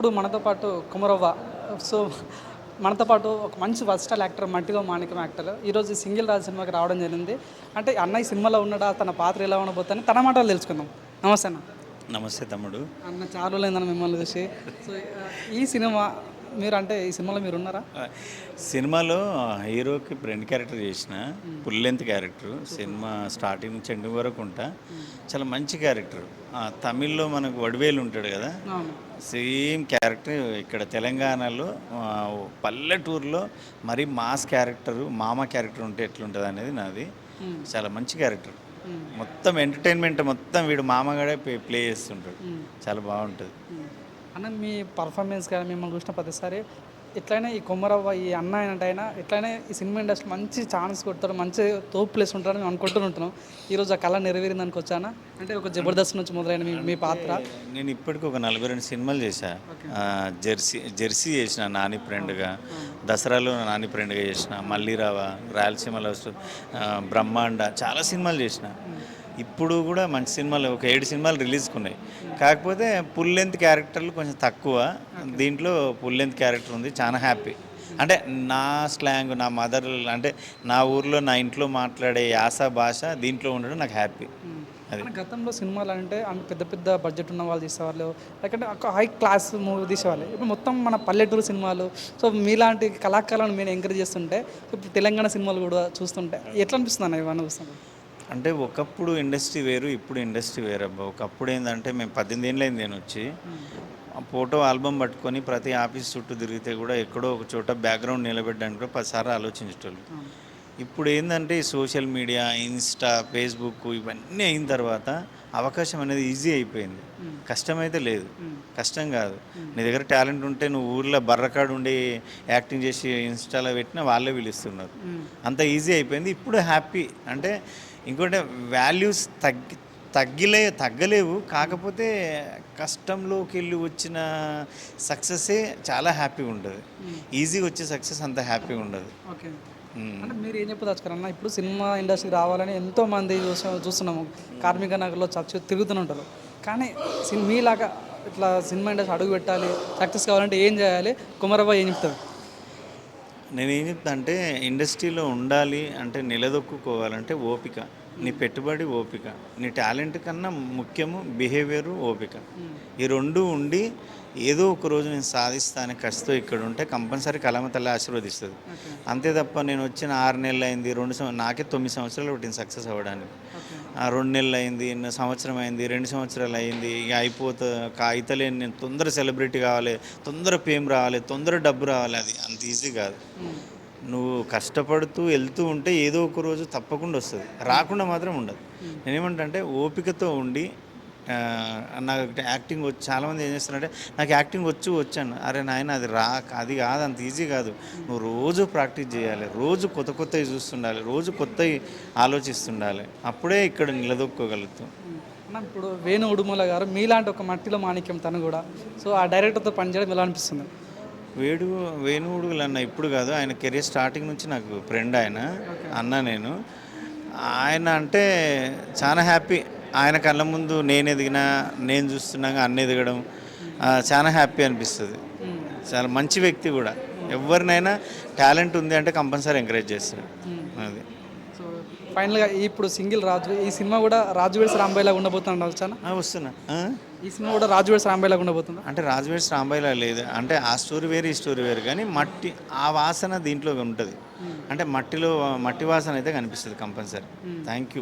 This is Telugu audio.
ఇప్పుడు మనతో పాటు కుమరవ్వ. సో, మనతో పాటు ఒక మంచి వర్సటైల్ యాక్టర్ 'మట్టిలో మాణిక్యం' యాక్టర్. ఈరోజు 'సింగిల్ రాజు' సినిమాకి రావడం జరిగింది. అంటే అన్న ఈ సినిమాలో ఉన్నాడా? తన పాత్ర ఎలా ఉండబోతుందని తన మాటల్లో తెలుసుకుందాం. నమస్తే అన్న. నమస్తే తమ్ముడు. అన్న చాలా రోజులైందన్న మిమ్మల్ని చూసి. సో, ఈ సినిమా మీరంటే ఈ సినిమాలో మీరున్నారా? సినిమాలో హీరోకి ఫ్రెండ్ క్యారెక్టర్ చేసిన full length character. Cinema starting నుంచి ఎండింగ్ వరకు ఉంటా. చాలా మంచి క్యారెక్టర్. తమిళ్లో మనకు వడివేలు ఉంటాడు కదా, అవును. సేమ్ క్యారెక్టర్ ఇక్కడ తెలంగాణలో పల్లెటూరులో మరీ మాస్ క్యారెక్టరు, మామ క్యారెక్టర్ ఉంటే ఎట్లుంటుంది అనేది నాది. చాలా మంచి క్యారెక్టర్. మొత్తం ఎంటర్టైన్మెంట్ మొత్తం వీడు మామగాడే ప్లే చేస్తుంటాడు. చాలా బాగుంటుంది. అన్న మీ పర్ఫార్మెన్స్ కానీ మిమ్మల్ని చూసిన ప్రతిసారి ఎట్లయినా ఈ కొమరవ్వ ఈ అన్న అయినా ఎట్లయినా ఈ సినిమా ఇండస్ట్రీ మంచి ఛాన్స్ కొడతాడు, మంచి తోపు ప్లేస్ ఉంటాడని మేము అనుకుంటున్నాం. ఈరోజు ఆ కళ నెరవేరింది అనుకోవచ్చానా? అంటే ఒక జబర్దస్త్ నుంచి మొదలైన మీ పాత్ర. నేను ఇప్పటికి ఒక 42 సినిమాలు చేశా. జెర్సీ చేసిన నాని ఫ్రెండ్గా, దసరాలో నాని ఫ్రెండ్గా చేసిన, మల్లీరావ, రాయలసీమలో బ్రహ్మాండ, చాలా సినిమాలు చేసిన. ఇప్పుడు కూడా మంచి సినిమాలు ఒక 7 సినిమాలు రిలీజ్కి ఉన్నాయి. కాకపోతే ఫుల్ లెంత్ క్యారెక్టర్లు కొంచెం తక్కువ. దీంట్లో ఫుల్ లెంత్ క్యారెక్టర్ ఉంది. చాలా హ్యాపీ. అంటే నా స్లాంగ్, నా మదర్, అంటే నా ఊర్లో నా ఇంట్లో మాట్లాడే యాస భాష దీంట్లో ఉండడం నాకు హ్యాపీ. అది గతంలో సినిమాలు అంటే పెద్ద పెద్ద బడ్జెట్ ఉన్న వాళ్ళు తీసేవాళ్ళు, లేకంటే ఒక హై క్లాస్ మూవీ తీసేవాళ్ళు. ఇప్పుడు మొత్తం మన పల్లెటూరు సినిమాలు. సో మీలాంటి కళాకారులను మీరు ఎంకరేజ్ చేస్తుంటే ఇప్పుడు తెలంగాణ సినిమాలు కూడా చూస్తుంటే ఎట్లా అనిపిస్తుంది అన్న ఇవన్నీ చూస్తుంటే? అంటే ఒకప్పుడు ఇండస్ట్రీ వేరు, ఇప్పుడు ఇండస్ట్రీ వేరబ్బా. ఒకప్పుడు ఏంటంటే మేము 18 ఏళ్ళైంది నేను వచ్చి, ఫోటో ఆల్బమ్ పట్టుకొని ప్రతి ఆఫీస్ చుట్టూ తిరిగితే కూడా ఎక్కడో ఒక చోట బ్యాక్గ్రౌండ్ నిలబెట్టడానికి కూడా 10 సార్లు ఆలోచించేటోళ్ళు. ఇప్పుడు ఏంటంటే ఈ సోషల్ మీడియా, ఇన్స్టా, ఫేస్బుక్ ఇవన్నీ అయిన తర్వాత అవకాశం అనేది ఈజీ అయిపోయింది. కష్టమైతే లేదు, కష్టం కాదు. నీ దగ్గర టాలెంట్ ఉంటే నువ్వు ఊర్లో బర్రకాడు ఉండి యాక్టింగ్ చేసి ఇన్స్టాలో పెట్టినా వాళ్ళే పిలుస్తున్నారు. అంత ఈజీ అయిపోయింది. ఇప్పుడు హ్యాపీ. అంటే ఇంకోటి వాల్యూస్ తగ్గలేవు. కాకపోతే కష్టంలోకి వెళ్ళి వచ్చిన సక్సెస్సే చాలా హ్యాపీగా ఉంటుంది. ఈజీగా వచ్చే సక్సెస్ అంత హ్యాపీగా ఉండదు. ఓకే. అంటే మీరు ఏం చెప్పదలుచుకోరన్న? ఇప్పుడు సినిమా ఇండస్ట్రీకి రావాలని ఎంతోమంది చూస్తున్నాము. కార్మిక నగర్లో చర్చ తిరుగుతుంటారు. కానీ మీలాగా ఇట్లా సినిమా ఇండస్ట్రీ అడుగు పెట్టాలి, సక్సెస్ కావాలంటే ఏం చేయాలి? కుమరవ్వ ఏం చెప్తారు? నేనేం చెప్తా అంటే, ఇండస్ట్రీలో ఉండాలి అంటే నిలదొక్కుకోవాలంటే ఓపిక, నీ పెట్టుబడి ఓపిక, నీ టాలెంట్ కన్నా ముఖ్యము బిహేవియరు, ఓపిక. ఈ రెండు ఉండి ఏదో ఒక రోజు నేను సాధిస్తాను కష్టతో ఇక్కడ ఉంటే కంపల్సరీ కలమ తల్లి ఆశీర్వదిస్తుంది. అంతే తప్ప నేను వచ్చిన 6 నెలలు అయింది, నాకే 9 సంవత్సరాలు పట్టింది సక్సెస్ అవ్వడానికి. 2 నెలలు అయింది, సంవత్సరం అయింది, 2 సంవత్సరాలు అయింది, ఇక అయితలేని నేను తొందర సెలబ్రిటీ కావాలి, తొందర ఫేమ్ రావాలి, తొందర డబ్బు రావాలి. అది అంత ఈజీ కాదు. నువ్వు కష్టపడుతూ వెళ్తూ ఉంటే ఏదో ఒక రోజు తప్పకుండా వస్తుంది, రాకుండా మాత్రం ఉండదు. నేనేమంటే ఓపికతో ఉండి, నాకు యాక్టింగ్ వచ్చి, చాలామంది ఏం చేస్తారంటే నాకు యాక్టింగ్ వచ్చాను. అరే నాయన అది కాదు, అంత ఈజీ కాదు. నువ్వు రోజు ప్రాక్టీస్ చేయాలి, రోజు కొత్తవి చూస్తుండాలి, రోజు కొత్తవి ఆలోచిస్తుండాలి. అప్పుడే ఇక్కడ నిలదొక్కోగలుగుతాం. ఇప్పుడు వేణు ఉడుమల గారు మీలాంటి ఒక మట్టిలో మాణిక్యం తను కూడా. సో ఆ డైరెక్టర్తో పనిచేయడం ఎలా అనిపిస్తుంది? వేణువుడుగులు అన్న ఇప్పుడు కాదు, ఆయన కెరీర్ స్టార్టింగ్ నుంచి నాకు ఫ్రెండ్ ఆయన. నేను ఆయన అంటే చాలా హ్యాపీ. ఆయన కళ్ళ ముందు నేను ఎదిగినా, నేను చూస్తున్నాగా అన్న ఎదగడం చాలా హ్యాపీ అనిపిస్తుంది. చాలా మంచి వ్యక్తి కూడా. ఎవరినైనా టాలెంట్ ఉంది అంటే కంపల్సరీ ఎంకరేజ్ చేస్తాడు. అది సో ఫైనల్గా ఇప్పుడు సింగిల్ రాజు, ఈ సినిమా కూడా రాజువేడ్స్ రాంబాయిలాగా ఉండబోతుంది వచ్చానా? వస్తున్నా. ఈ సినిమా కూడా రాజువేడ్స్ రాంబాయిలాగా ఉండబోతుందా? అంటే రాజువేడ్స్ రాంబాయిలా లేదు, అంటే ఆ స్టోరీ వేరు, ఈ స్టోరీ వేరు. కానీ మట్టి ఆ వాసన దీంట్లో ఉంటుంది. అంటే మట్టి వాసన అయితే కనిపిస్తుంది కంపల్సరీ. Thank you.